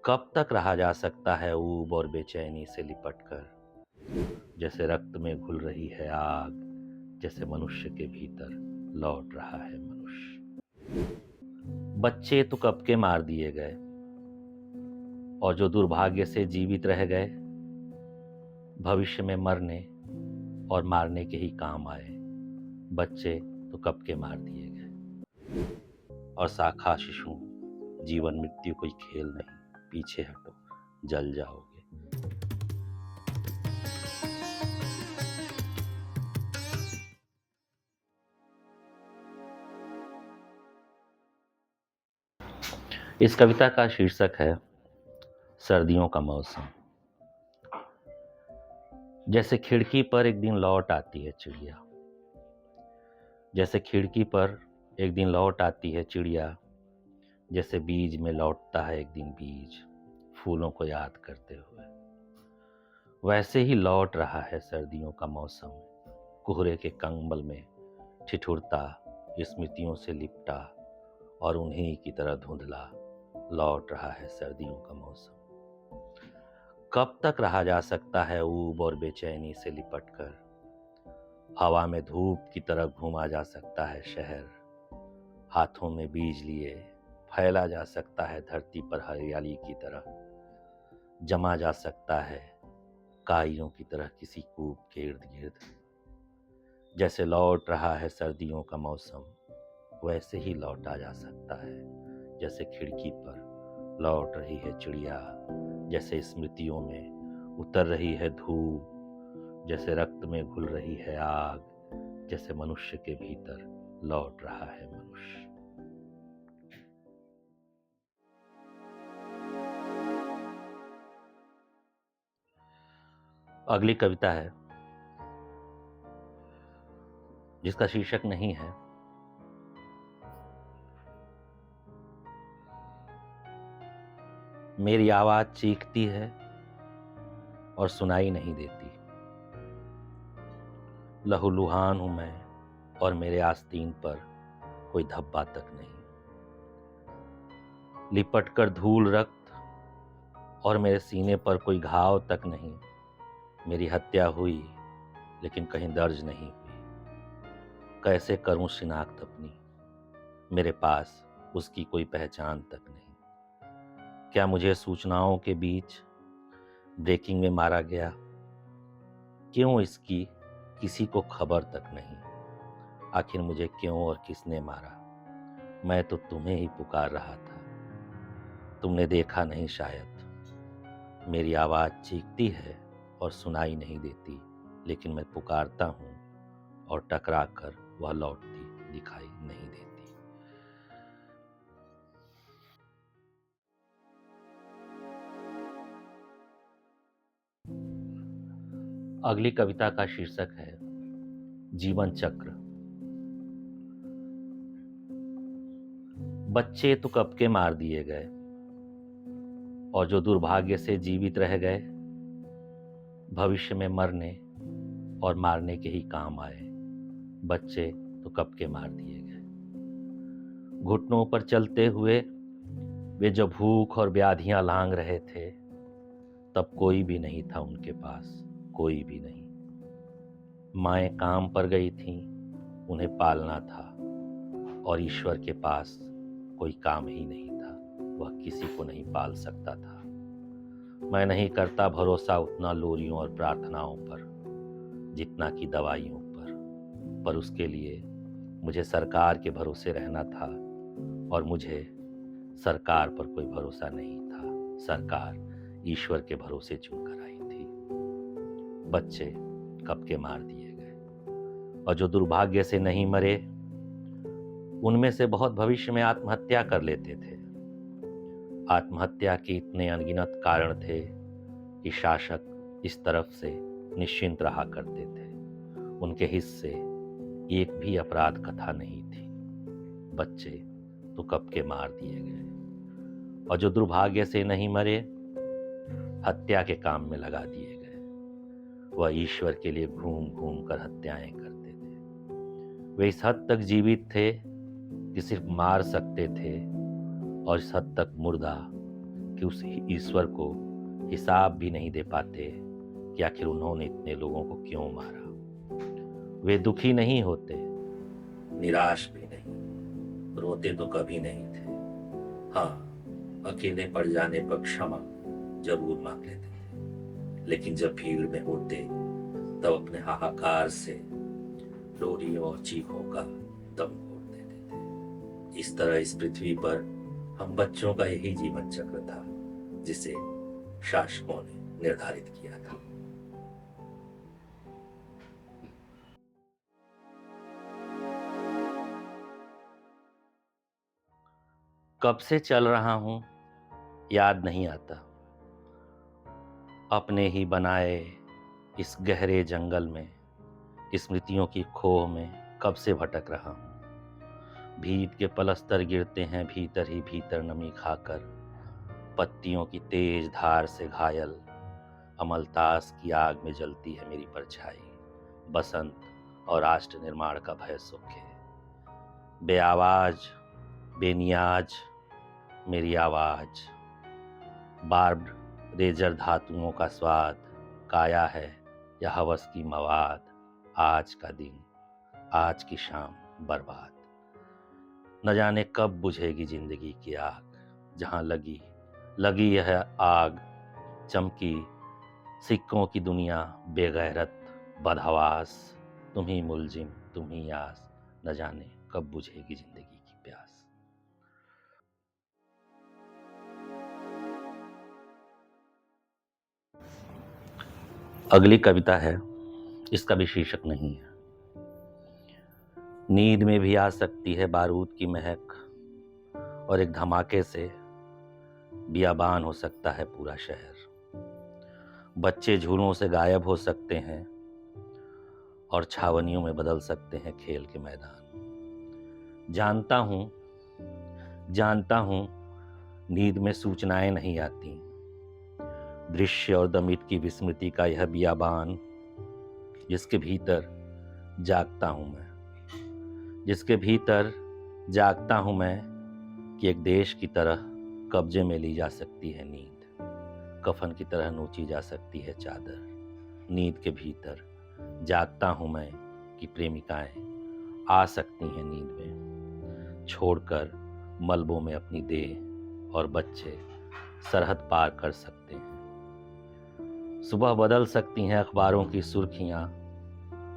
कब तक रहा जा सकता है ऊब और बेचैनी से लिपट कर। जैसे रक्त में घुल रही है आग, जैसे मनुष्य के भीतर लौट रहा है मनुष्य। बच्चे तो कब के मार दिए गए, और जो दुर्भाग्य से जीवित रह गए भविष्य में मरने और मारने के ही काम आए। बच्चे तो कब के मार दिए गए। और शाखा शिशु, जीवन मृत्यु कोई खेल नहीं, पीछे हटो जल जाओगे। इस कविता का शीर्षक है सर्दियों का मौसम। जैसे खिड़की पर एक दिन लौट आती है चिड़िया, जैसे खिड़की पर एक दिन लौट आती है चिड़िया, जैसे बीज में लौटता है एक दिन बीज फूलों को याद करते हुए, वैसे ही लौट रहा है सर्दियों का मौसम। कोहरे के कंबल में ठिठुरता, स्मृतियों से लिपटा और उन्हीं की तरह धुंधला लौट रहा है सर्दियों का मौसम। कब तक रहा जा सकता है ऊब और बेचैनी से लिपट कर। हवा में धूप की तरह घूमा जा सकता है शहर, हाथों में बीज लिए फैला जा सकता है धरती पर हरियाली की तरह, जमा जा सकता है काइयों की तरह किसी कूप के इर्द गिर्द। जैसे लौट रहा है सर्दियों का मौसम, वैसे ही लौटा जा सकता है। जैसे खिड़की पर लौट रही है चिड़िया, जैसे स्मृतियों में उतर रही है धूप, जैसे रक्त में घुल रही है आग, जैसे मनुष्य के भीतर लौट रहा है मनुष्य। अगली कविता है जिसका शीर्षक नहीं है। मेरी आवाज चीखती है और सुनाई नहीं देती। लहूलुहान हूं मैं और मेरे आस्तीन पर कोई धब्बा तक नहीं। लिपट कर धूल रक्त और मेरे सीने पर कोई घाव तक नहीं। मेरी हत्या हुई लेकिन कहीं दर्ज नहीं हुई। कैसे करूं शिनाख्त अपनी, मेरे पास उसकी कोई पहचान तक नहीं। क्या मुझे सूचनाओं के बीच ब्रेकिंग में मारा गया? क्यों इसकी किसी को खबर तक नहीं? आखिर मुझे क्यों और किसने मारा? मैं तो तुम्हें ही पुकार रहा था, तुमने देखा नहीं शायद। मेरी आवाज चीखती है और सुनाई नहीं देती, लेकिन मैं पुकारता हूँ और टकरा कर वह लौटती दिखाई नहीं देती। अगली कविता का शीर्षक है जीवन चक्र। बच्चे तो कब के मार दिए गए, और जो दुर्भाग्य से जीवित रह गए भविष्य में मरने और मारने के ही काम आए। बच्चे तो कब के मार दिए गए। घुटनों पर चलते हुए वे जो भूख और व्याधियां लांग रहे थे, तब कोई भी नहीं था उनके पास, कोई भी नहीं। माएं काम पर गई थीं, उन्हें पालना था, और ईश्वर के पास कोई काम ही नहीं था, वह किसी को नहीं पाल सकता था। मैं नहीं करता भरोसा उतना लोरियों और प्रार्थनाओं पर जितना कि दवाइयों पर उसके लिए मुझे सरकार के भरोसे रहना था, और मुझे सरकार पर कोई भरोसा नहीं था। सरकार ईश्वर के भरोसे चुनकर आई थी। बच्चे कब के मार दिए गए, और जो दुर्भाग्य से नहीं मरे उनमें से बहुत भविष्य में आत्महत्या कर लेते थे। आत्महत्या के इतने अनगिनत कारण थे कि शासक इस तरफ से निश्चिंत रहा करते थे। उनके हिस्से एक भी अपराध कथा नहीं थी। बच्चे तो कब के मार दिए गए, और जो दुर्भाग्य से नहीं मरे हत्या के काम में लगा दिए गए। वह ईश्वर के लिए घूम घूम कर हत्याएं करते थे। वे इस हद तक जीवित थे कि सिर्फ मार सकते थे, और इस हद तक मुर्दा कि उस ईश्वर को हिसाब भी नहीं दे पाते कि आखिर उन्होंने इतने लोगों को क्यों मारा। वे दुखी नहीं होते, निराश भी नहीं, रोते तो कभी नहीं थे। हाँ, अकेले पड़ जाने पर क्षमा जरूर मांग लेते थे, लेकिन जब भीड़ में होते तब अपने हाहाकार से रोरियों और चीखों का दम घोट देते थे। इस तरह इस पृथ्वी पर हम बच्चों का यही जीवन चक्र था जिसे शासकों ने निर्धारित किया था। कब से चल रहा हूं याद नहीं आता, अपने ही बनाए इस गहरे जंगल में, स्मृतियों की खोह में कब से भटक रहा हूं। भीत के पलस्तर गिरते हैं भीतर ही भीतर नमी खाकर, पत्तियों की तेज धार से घायल अमलतास की आग में जलती है मेरी परछाई। बसंत और राष्ट्र निर्माण का भय सोखे, बेआवाज बेनियाज मेरी आवाज, बार्ब्ड रेजर धातुओं का स्वाद, काया है या हवस की मवाद। आज का दिन, आज की शाम बर्बाद। न जाने कब बुझेगी जिंदगी की आग, जहां लगी लगी यह आग चमकी सिक्कों की दुनिया बेगैरत बदहवास। तुम ही मुलजिम, तुम ही आस, न जाने कब बुझेगी जिंदगी की प्यास। अगली कविता है, इसका भी शीर्षक नहीं है। नींद में भी आ सकती है बारूद की महक, और एक धमाके से बियाबान हो सकता है पूरा शहर। बच्चे झूलों से गायब हो सकते हैं और छावनियों में बदल सकते हैं खेल के मैदान। जानता हूं नींद में सूचनाएं नहीं आती। दृश्य और दमित की विस्मृति का यह बियाबान, जिसके भीतर जागता हूं मैं कि एक देश की तरह कब्जे में ली जा सकती है नींद, कफन की तरह नोची जा सकती है चादर। नींद के भीतर जागता हूं मैं कि प्रेमिकाएं आ सकती हैं नींद में, छोड़कर मलबों में अपनी देह, और बच्चे सरहद पार कर सकते हैं। सुबह बदल सकती हैं अखबारों की सुर्खियां,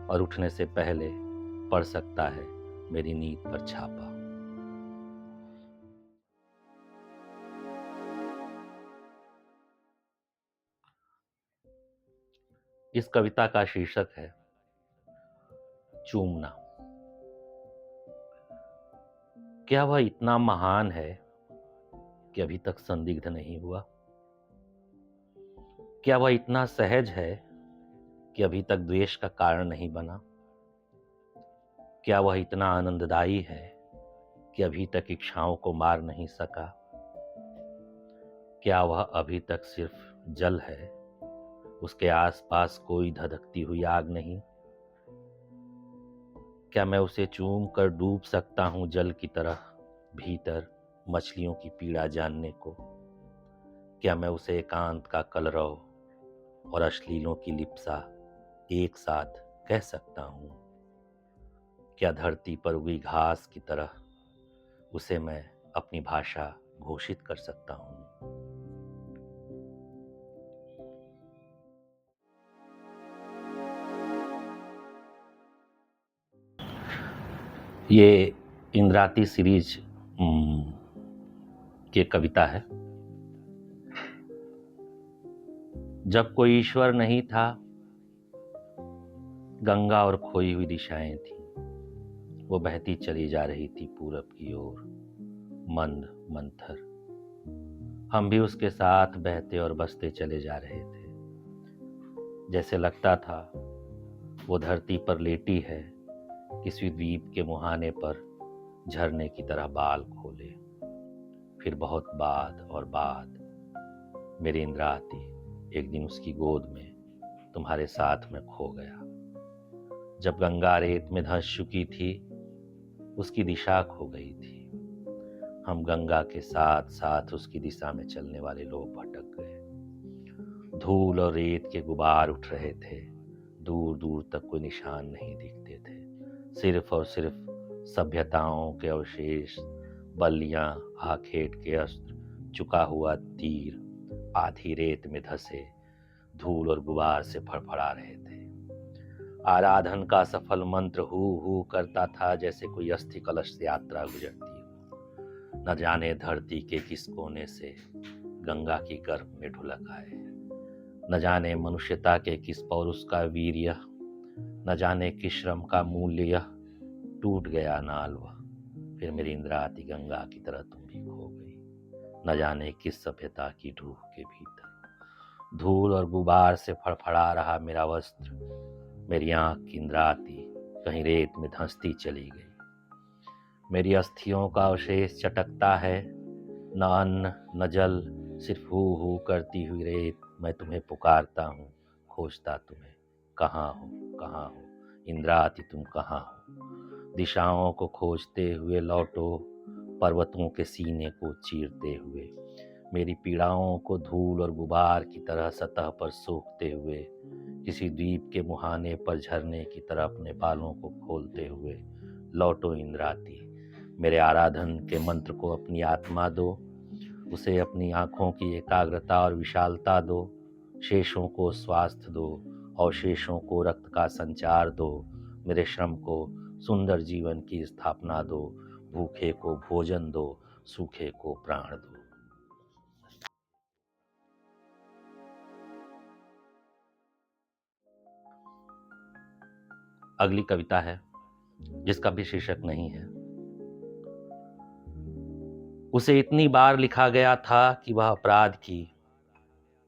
और उठने से पहले पड़ सकता है मेरी नींद पर छापा। इस कविता का शीर्षक है चूमना। क्या वह इतना महान है कि अभी तक संदिग्ध नहीं हुआ? क्या वह इतना सहज है कि अभी तक द्वेष का कारण नहीं बना? क्या वह इतना आनंददायी है कि अभी तक इच्छाओं को मार नहीं सका? क्या वह अभी तक सिर्फ जल है, उसके आसपास कोई धधकती हुई आग नहीं? क्या मैं उसे चूम कर डूब सकता हूं जल की तरह भीतर मछलियों की पीड़ा जानने को? क्या मैं उसे एकांत का कलरव और अश्लीलों की लिप्सा एक साथ कह सकता हूं? क्या धरती पर उगी घास की तरह उसे मैं अपनी भाषा घोषित कर सकता हूं? ये इंद्राती सीरीज की कविता है। जब कोई ईश्वर नहीं था, गंगा और खोई हुई दिशाएं थी। वो बहती चली जा रही थी पूरब की ओर, मंद मंथर। हम भी उसके साथ बहते और बसते चले जा रहे थे। जैसे लगता था वो धरती पर लेटी है, किसी द्वीप के मुहाने पर झरने की तरह बाल खोले। फिर बहुत बाद मेरी इंद्राती एक दिन उसकी गोद में तुम्हारे साथ में खो गया। जब गंगा रेत में धंस चुकी थी, उसकी दिशा खो गई थी। हम गंगा के साथ साथ उसकी दिशा में चलने वाले लोग भटक गए। धूल और रेत के गुबार उठ रहे थे। दूर दूर तक कोई निशान नहीं दिखते थे। सिर्फ और सिर्फ सभ्यताओं के अवशेष, बल्लियां, आखेट के अस्त्र, चुका हुआ तीर आधी रेत में धंसे धूल और गुबार से फड़फड़ा रहे थे। आराधन का सफल मंत्र हू हू करता था, जैसे कोई अस्थि कलश से यात्रा गुजरती हो। न जाने धरती के किस कोने से गंगा की गर्भ में ढुलक आए, न जाने मनुष्यता के किस पौरुष का वीर्य, न जाने किस श्रम का मूल्य यह टूट गया नाल वह। फिर मेरी इंद्रावती गंगा की तरह तुम भी खो गई, न जाने किस सभ्यता की ढूह के भीतर। धूल और गुबार से फड़फड़ा रहा मेरा वस्त्र, मेरी आंख की इंद्रावती कहीं रेत में धंसती चली गई। मेरी अस्थियों का अवशेष चटकता है, न अन्न न जल, सिर्फ हू हू करती हुई रेत। मैं तुम्हें पुकारता हूँ, खोजता तुम्हें, कहाँ हो, कहाँ हो इंद्रावती, तुम कहाँ हो। दिशाओं को खोजते हुए लौटो, पर्वतों के सीने को चीरते हुए, मेरी पीड़ाओं को धूल और गुबार की तरह सतह पर सोखते हुए, किसी द्वीप के मुहाने पर झरने की तरह अपने बालों को खोलते हुए लौटो इंद्रावती। मेरे आराधन के मंत्र को अपनी आत्मा दो, उसे अपनी आँखों की एकाग्रता और विशालता दो। शेषों को स्वास्थ्य दो, अवशेषों को रक्त का संचार दो। मेरे श्रम को सुंदर जीवन की स्थापना दो। भूखे को भोजन दो, सूखे को प्राण दो। अगली कविता है जिसका भी शीर्षक नहीं है। उसे इतनी बार लिखा गया था कि वह अपराध की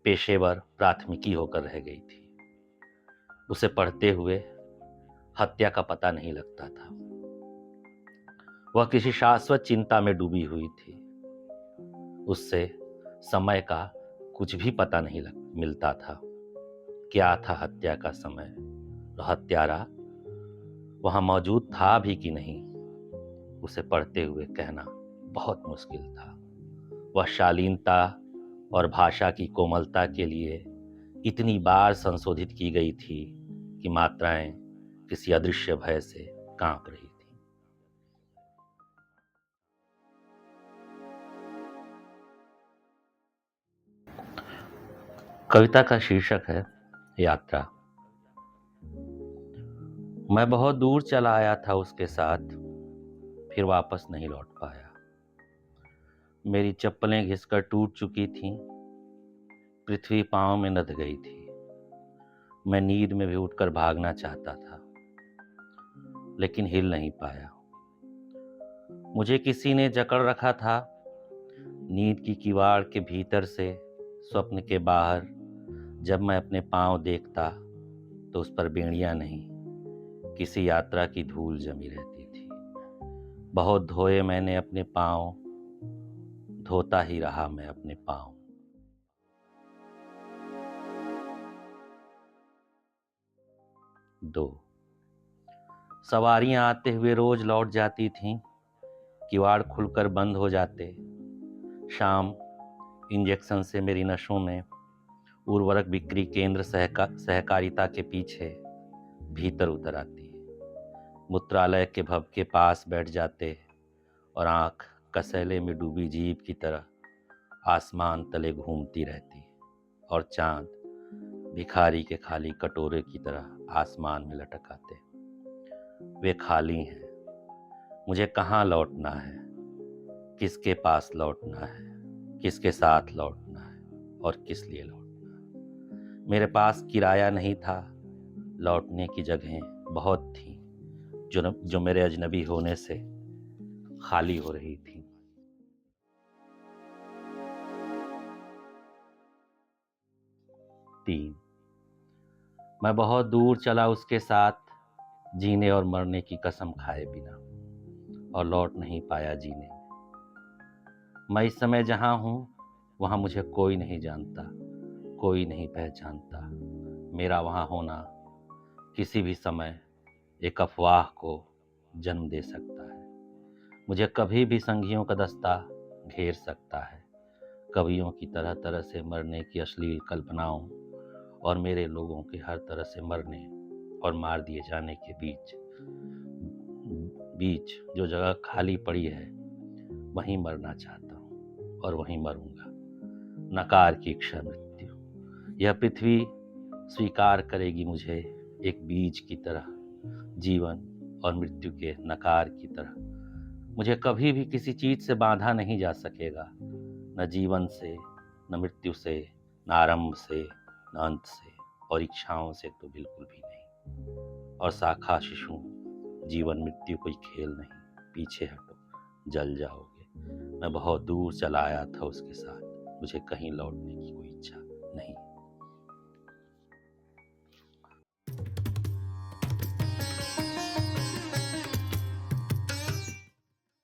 पेशेवर प्राथमिकी होकर रह गई थी। उसे पढ़ते हुए हत्या का पता नहीं लगता था। वह किसी शाश्वत चिंता में डूबी हुई थी। उससे समय का कुछ भी पता नहीं मिलता था। क्या था हत्या का समय, और हत्यारा वहां मौजूद था भी कि नहीं, उसे पढ़ते हुए कहना बहुत मुश्किल था। वह शालीनता और भाषा की कोमलता के लिए इतनी बार संशोधित की गई थी कि मात्राएं किसी अदृश्य भय से कांप रही थी। कविता का शीर्षक है यात्रा। मैं बहुत दूर चला आया था उसके साथ, फिर वापस नहीं लौट पाया। मेरी चप्पलें घिसकर टूट चुकी थीं, पृथ्वी पांव में नद गई थी। मैं नींद में भी उठकर भागना चाहता था, लेकिन हिल नहीं पाया। मुझे किसी ने जकड़ रखा था। नींद की किवाड़ के भीतर से स्वप्न के बाहर जब मैं अपने पांव देखता तो उस पर बेड़ियां नहीं, किसी यात्रा की धूल जमी रहती थी। बहुत धोए मैंने अपने पांव, धोता ही रहा मैं अपने पांव। दो सवारियां आते हुए रोज लौट जाती थीं, किवाड़ खुलकर बंद हो जाते। शाम इंजेक्शन से मेरी नसों में उर्वरक बिक्री केंद्र सहकारिता के पीछे भीतर उतर आती। मूत्रालय के भव के पास बैठ जाते और आंख कसैले में डूबी जीभ की तरह आसमान तले घूमती रहती, और चांद भिखारी के खाली कटोरे की तरह आसमान में लटक आते। वे खाली हैं। मुझे कहाँ लौटना है, किसके पास लौटना है, किसके साथ लौटना है और किस लिए लौटना है। मेरे पास किराया नहीं था। लौटने की जगहें बहुत थीं जो मेरे अजनबी होने से खाली हो रही थी। तीन मैं बहुत दूर चला उसके साथ, जीने और मरने की कसम खाए बिना, और लौट नहीं पाया जीने में। मैं इस समय जहां हूं वहां मुझे कोई नहीं जानता, कोई नहीं पहचानता। मेरा वहां होना किसी भी समय एक अफवाह को जन्म दे सकता है। मुझे कभी भी संगियों का दस्ता घेर सकता है। कवियों की तरह तरह से मरने की अश्लील कल्पनाओं और मेरे लोगों के हर तरह से मरने और मार दिए जाने के बीच बीच जो जगह खाली पड़ी है वहीं मरना चाहता हूँ और वहीं मरूंगा। नकार की क्षण मृत्यु, यह पृथ्वी स्वीकार करेगी मुझे एक बीज की तरह, जीवन और मृत्यु के नकार की तरह। मुझे कभी भी किसी चीज से बांधा नहीं जा सकेगा, न जीवन से, न मृत्यु से, न आरंभ से, न अंत से, और इच्छाओं से तो बिल्कुल भी नहीं। और शाखा शिशु, जीवन मृत्यु कोई खेल नहीं, पीछे हटो, जल जाओगे। मैं बहुत दूर चला आया था उसके साथ, मुझे कहीं लौटने की कोई इच्छा नहीं।